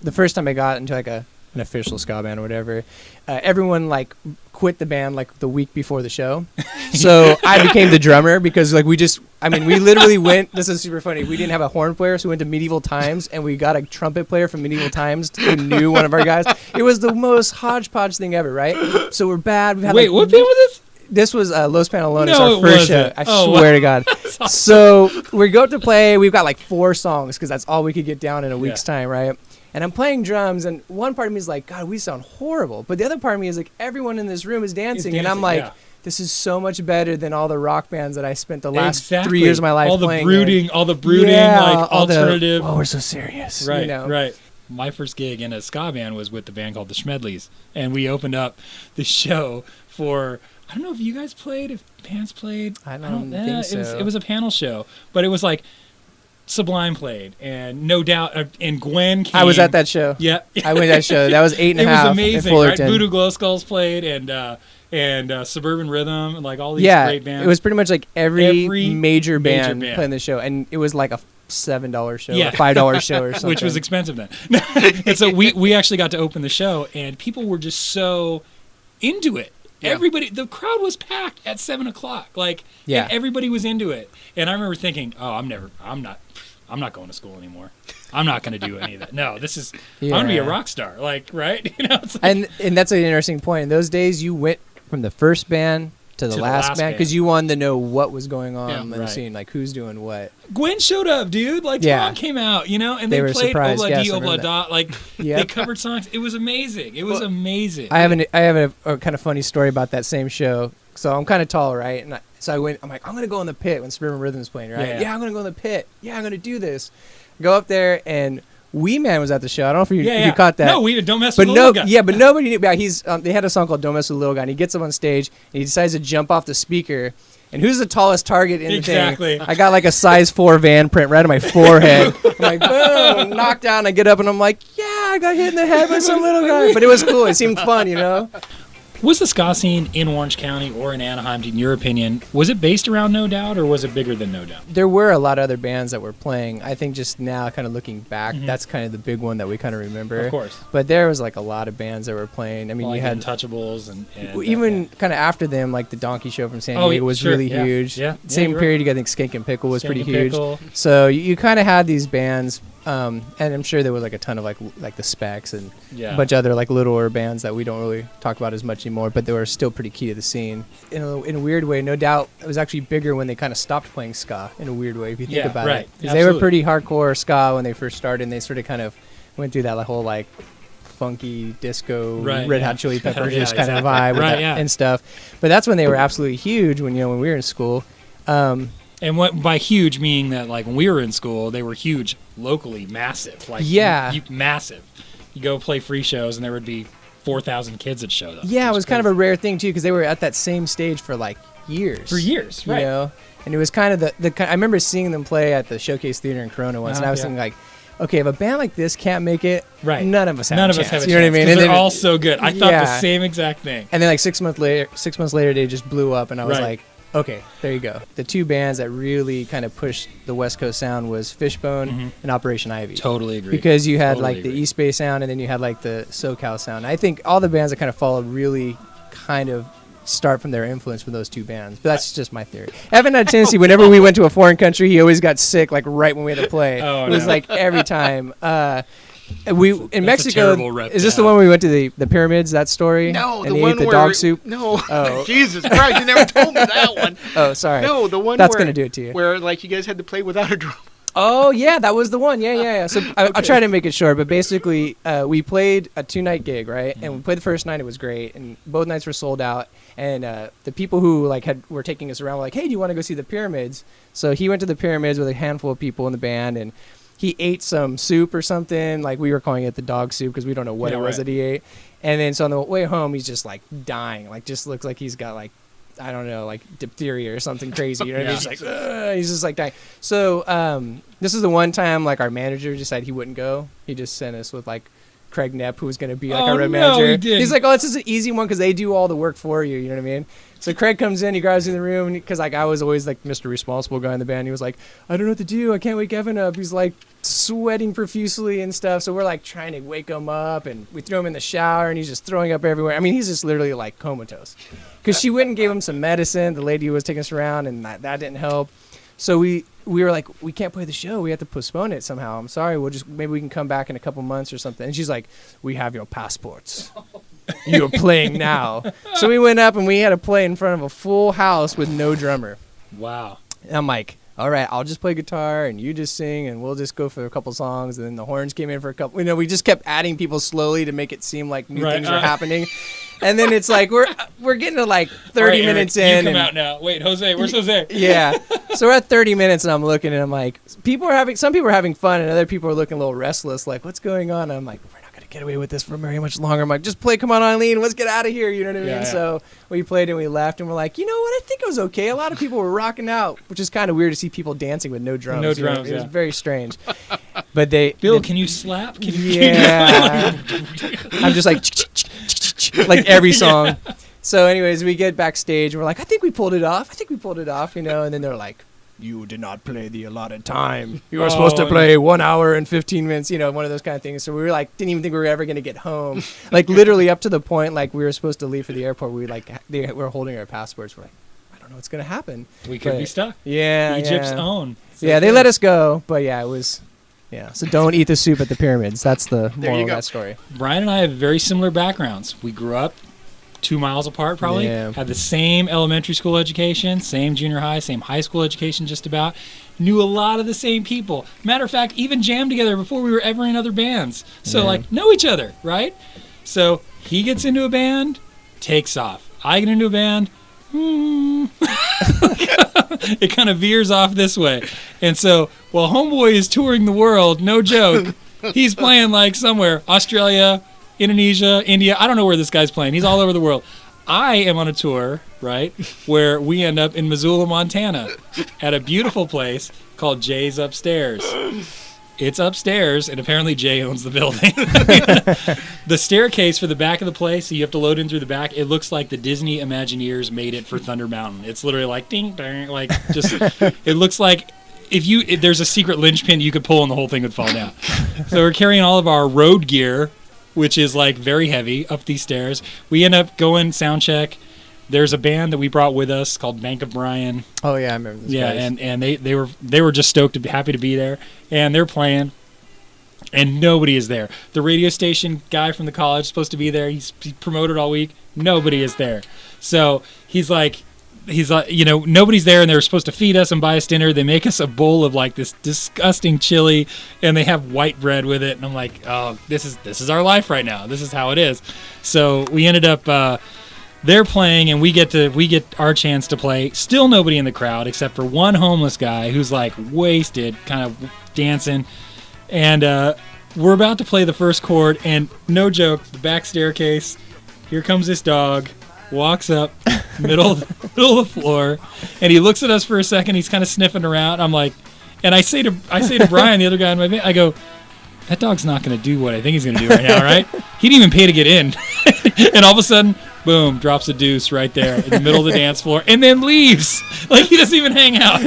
the first time I got into like an official ska band or whatever, everyone like quit the band like the week before the show. So I became the drummer because like we literally went, this is super funny. We didn't have a horn player, so we went to Medieval Times and we got a trumpet player from Medieval Times who knew one of our guys. It was the most hodgepodge thing ever, right? So we're bad. Wait, what band was this? This was Los Pantalones, No, our first show. I swear to God. Awesome. So we go up to play. We've got like 4 songs because that's all we could get down in a week's time, right? And I'm playing drums, and one part of me is like, God, we sound horrible. But the other part of me is like, everyone in this room is dancing. And I'm like, this is so much better than all the rock bands that I spent the last 3 years of my life playing. All the brooding, like alternative. Oh, we're so serious. Right, you know? right. My first gig in a ska band was with the band called the Schmedleys, and we opened up the show for, I don't know if you guys played, if bands played. I don't think so. It was a panel show, but it was like Sublime played, and No Doubt, and Gwen came. I was at that show. Yeah. I went to that show. That was 8.5. It was amazing, right? Fullerton. Voodoo Glow Skulls played, and Suburban Rhythm, and like all these great bands. It was pretty much like every major band playing the show, and it was like a $7 show, or a $5 show or something. Which was expensive then. And so we actually got to open the show, and people were just so into it. Yeah. Everybody, the crowd was packed at 7:00. Like, and everybody was into it. And I remember thinking, oh, I'm not going to school anymore. I'm not going to do any of that. No, this is, I'm going to be a rock star. Like, right? You know, it's like, and that's an interesting point. In those days, you went from the first band to the last band because you wanted to know what was going on in the scene, like who's doing what. Gwen showed up, dude. Like, Tom came out, you know, and they played Obla Di Obla Da. Like, they covered songs. It was amazing. It was amazing. I have a kind of funny story about that same show. So I'm kind of tall, right? And I'm like, I'm going to go in the pit when Suburban Rhythm's playing, right? Yeah, I'm going to go in the pit. Yeah, I'm going to do this. Go up there, and Wee Man was at the show. I don't know if you caught that. No, Don't Mess with the Little Guy. Yeah, but nobody knew. He's they had a song called Don't Mess with the Little Guy, and he gets up on stage, and he decides to jump off the speaker. And who's the tallest target in the thing? I got like a size 4 Van print right on my forehead. I'm like, boom, knocked down. I get up, and I'm like, yeah, I got hit in the head by some little guy. But it was cool. It seemed fun, you know? Was the ska scene in Orange County or in Anaheim, in your opinion, was it based around No Doubt, or was it bigger than No Doubt? There were a lot of other bands that were playing. I think just now, kind of looking back, that's kind of the big one that we kind of remember. Of course. But there was like a lot of bands that were playing. I mean, you had Untouchables and even kind of after them, like the Donkey Show from San Diego was really huge. Yeah. Same period, I think Skink and Pickle was pretty huge. Pickle. So you kind of had these bands. And I'm sure there was like a ton of like the Specs and a bunch of other like littler bands that we don't really talk about as much anymore, but they were still pretty key to the scene. In a weird way, No Doubt it was actually bigger when they kind of stopped playing ska in a weird way if you think about it. Because they were pretty hardcore ska when they first started, and they sort of kind of went through that whole like funky disco Red Hot Chili Peppers kind of vibe and stuff. But that's when they were absolutely huge when we were in school. And what by huge meaning that like when we were in school, they were huge locally, massive. Like massive. You go play free shows, and there would be 4,000 kids that showed up. Yeah, it was kind of a rare thing too, because they were at that same stage for like years. For years, right? You know, and it was kind of I remember seeing them play at the Showcase Theater in Corona once, and I was thinking like, okay, if a band like this can't make it, none of us have a chance. You know what I mean? And they're all so good. I thought the same exact thing. And then like 6 months later, they just blew up, and I was like, okay, there you go. The 2 bands that really kind of pushed the West Coast sound was Fishbone and Operation Ivy. Totally agree. Because you had the East Bay sound, and then you had like the SoCal sound. I think all the bands that kind of followed really kind of start from their influence from those 2 bands. But that's just my theory. Evan had a tendency, whenever we went to a foreign country, he always got sick like right when we had to play. It was like every time. In Mexico, is this the one where we went to the pyramids? That story? No, and the one ate the dog soup. No, Jesus Christ, you never told me that one. Oh, sorry. No, the one that's gonna do it to you. Where like you guys had to play without a drum. Oh yeah, that was the one. Yeah. So I'll try to make it short, but basically, we played a 2-night gig, right? And we played the first night; it was great, and both nights were sold out. And the people who were taking us around were like, "Hey, do you want to go see the pyramids?" So he went to the pyramids with a handful of people in the band, and he ate some soup or something. Like we were calling it the dog soup because we don't know what it was that he ate. And then so on the way home, he's just like dying. Like just looks like he's got like, I don't know, like diphtheria or something crazy. You know what I mean? He's like, he's just like dying. So this is the one time like our manager decided he wouldn't go. He just sent us with like Craig Knapp, who was going to be like Oh, our road no, manager. he didn't. He's like, oh, this is an easy one because they do all the work for you. You know what I mean? So Craig comes in, he grabs me in the room because like I was always like Mr. Responsible guy in the band. He was like, I don't know what to do. I can't wake Evan up. He's like sweating profusely and stuff. So we're like trying to wake him up, and we throw him in the shower, and he's just throwing up everywhere. I mean, he's just literally like comatose because she went and gave him some medicine. The lady who was taking us around, and that didn't help. So we were like, we can't play the show. We have to postpone it somehow. I'm sorry. Maybe we can come back in a couple months or something. And she's like, we have your passports. You're playing now. So we went up and we had to play in front of a full house with no drummer. Wow. And I'm like, all right, I'll just play guitar and you just sing and we'll just go for a couple songs. And then the horns came in for a couple. We just kept adding people slowly to make it seem like new things were happening. And then it's like we're getting to like 30 minutes Eric, in. You come out now. Wait, Jose, where's Jose? Yeah. So we're at 30 minutes and I'm looking and I'm like, some people are having fun and other people are looking a little restless. Like, what's going on? And I'm like, we're not going to get away with this for very much longer. I'm like, just play Come On Eileen. Let's get out of here. You know what I mean? Yeah. So we played and we left and we're like, you know what? I think it was okay. A lot of people were rocking out, which is kind of weird to see people dancing with no drums. No drums, It was very strange. But Bill, can you slap? Yeah. I'm just like every song. So anyways, we get backstage and we're like, I think we pulled it off, and then they're like, you did not play the allotted time. You were supposed to play 1 hour and 15 minutes, one of those kind of things. So we were like, didn't even think we were ever going to get home. Like literally up to the point, like we were supposed to leave for the airport. They were holding our passports. We're like, I don't know what's going to happen. We could be stuck. Yeah. Egypt's own. Yeah, they let us go, but yeah, it was... Yeah, so don't eat the soup at the pyramids. That's the moral of that story. Brian and I have very similar backgrounds. We grew up 2 miles apart, probably. Yeah. Had the same elementary school education, same junior high, same high school education, just about. Knew a lot of the same people. Matter of fact, even jammed together before we were ever in other bands. So, know each other, right? So he gets into a band, takes off. I get into a band, it kind of veers off this way. And so while Homeboy is touring the world, no joke, he's playing like somewhere, Australia, Indonesia, India. I don't know where this guy's playing. He's all over the world. I am on a tour, right, where we end up in Missoula, Montana at a beautiful place called Jay's Upstairs. It's upstairs, and apparently Jay owns the building. The staircase for the back of the place, so you have to load in through the back. It looks like the Disney Imagineers made it for Thunder Mountain. It's literally like ding, ding, like just. It looks like if there's a secret linchpin you could pull and the whole thing would fall down. So we're carrying all of our road gear, which is like very heavy, up these stairs. We end up going sound check. There's a band that we brought with us called Bank of Brian. Oh yeah, I remember this. Yeah, guys. and they were just stoked to be happy to be there, and they're playing, and nobody is there. The radio station guy from the college is supposed to be there. He's promoted all week. Nobody is there. So he's like, nobody's there, and they're supposed to feed us and buy us dinner. They make us a bowl of like this disgusting chili, and they have white bread with it. And I'm like, oh, this is our life right now. This is how it is. So we ended up. They're playing, and we get our chance to play. Still nobody in the crowd except for one homeless guy who's like wasted, kind of dancing. And we're about to play the first chord, and no joke, the back staircase. Here comes this dog, walks up, middle of the floor, and he looks at us for a second. He's kind of sniffing around. I'm like, and I say to Brian, the other guy in my band, I go, that dog's not going to do what I think he's going to do right now, right? He didn't even pay to get in. And all of a sudden, boom, drops a deuce right there in the middle of the dance floor and then leaves. Like he doesn't even hang out.